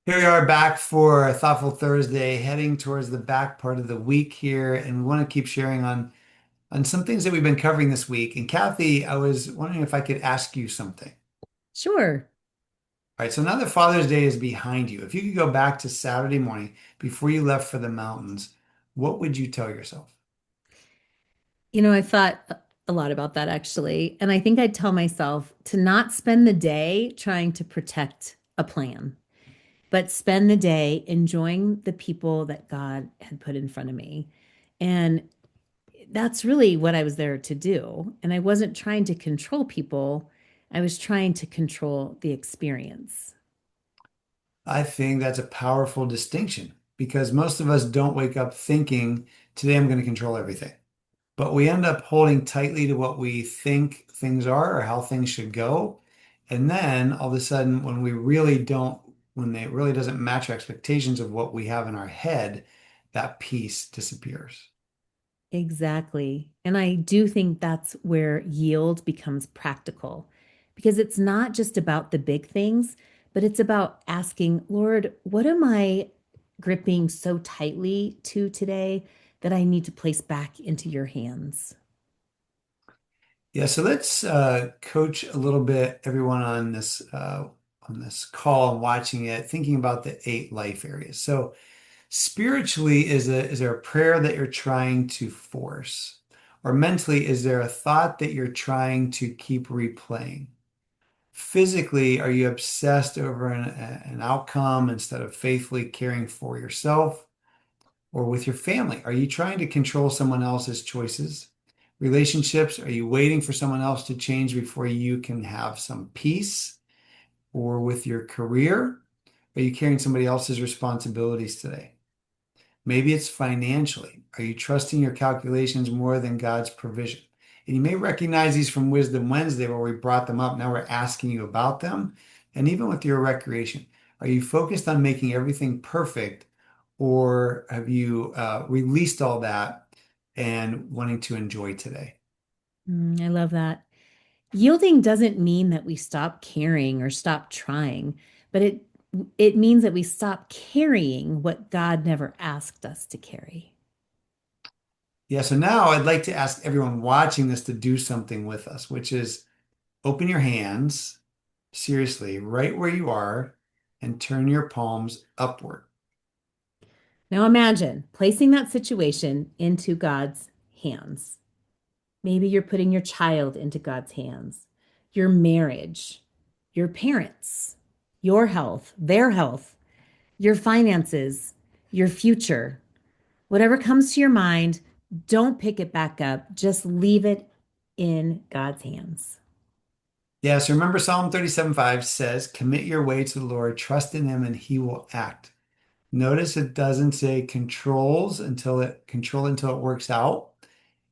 Here we are back for a Thoughtful Thursday, heading towards the back part of the week here, and we want to keep sharing on some things that we've been covering this week. And Kathy, I was wondering if I could ask you something. Sure. All right, so now that Father's Day is behind you, if you could go back to Saturday morning before you left for the mountains, what would you tell yourself? I thought a lot about that actually. And I think I'd tell myself to not spend the day trying to protect a plan, but spend the day enjoying the people that God had put in front of me. And that's really what I was there to do. And I wasn't trying to control people, I was trying to control the experience. I think that's a powerful distinction because most of us don't wake up thinking, today I'm going to control everything. But we end up holding tightly to what we think things are or how things should go. And then all of a sudden, when it really doesn't match our expectations of what we have in our head, that peace disappears. Exactly. And I do think that's where yield becomes practical because it's not just about the big things, but it's about asking, Lord, what am I gripping so tightly to today that I need to place back into your hands? Yeah, so let's coach a little bit everyone on this call and watching it, thinking about the eight life areas. So spiritually, is there a prayer that you're trying to force? Or mentally, is there a thought that you're trying to keep replaying? Physically, are you obsessed over an outcome instead of faithfully caring for yourself? Or with your family, are you trying to control someone else's choices? Relationships, are you waiting for someone else to change before you can have some peace? Or with your career, are you carrying somebody else's responsibilities today? Maybe it's financially. Are you trusting your calculations more than God's provision? And you may recognize these from Wisdom Wednesday where we brought them up. Now we're asking you about them. And even with your recreation, are you focused on making everything perfect or have you released all that and wanting to enjoy today? I love that. Yielding doesn't mean that we stop caring or stop trying, but it means that we stop carrying what God never asked us to carry. Yeah, so now I'd like to ask everyone watching this to do something with us, which is open your hands seriously right where you are and turn your palms upward. Now imagine placing that situation into God's hands. Maybe you're putting your child into God's hands, your marriage, your parents, your health, their health, your finances, your future. Whatever comes to your mind, don't pick it back up. Just leave it in God's hands. Yeah, so remember Psalm 37:5 says, commit your way to the Lord, trust in him, and he will act. Notice it doesn't say control until it works out.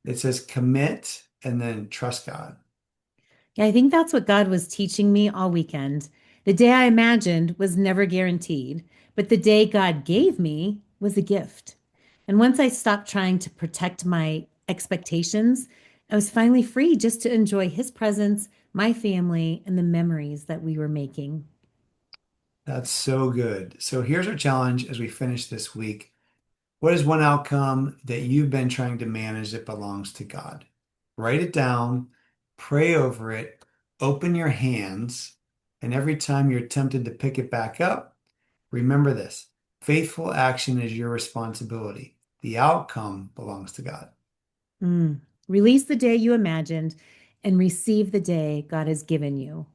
It says commit and then trust God. Yeah, I think that's what God was teaching me all weekend. The day I imagined was never guaranteed, but the day God gave me was a gift. And once I stopped trying to protect my expectations, I was finally free just to enjoy his presence, my family, and the memories that we were making. That's so good. So here's our challenge as we finish this week. What is one outcome that you've been trying to manage that belongs to God? Write it down, pray over it, open your hands, and every time you're tempted to pick it back up, remember this. Faithful action is your responsibility. The outcome belongs to God. Mm. Release the day you imagined and receive the day God has given you.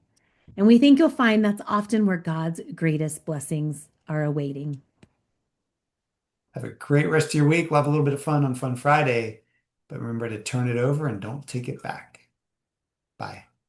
And we think you'll find that's often where God's greatest blessings are awaiting. Have a great rest of your week. We'll have a little bit of fun on Fun Friday, but remember to turn it over and don't take it back. Bye.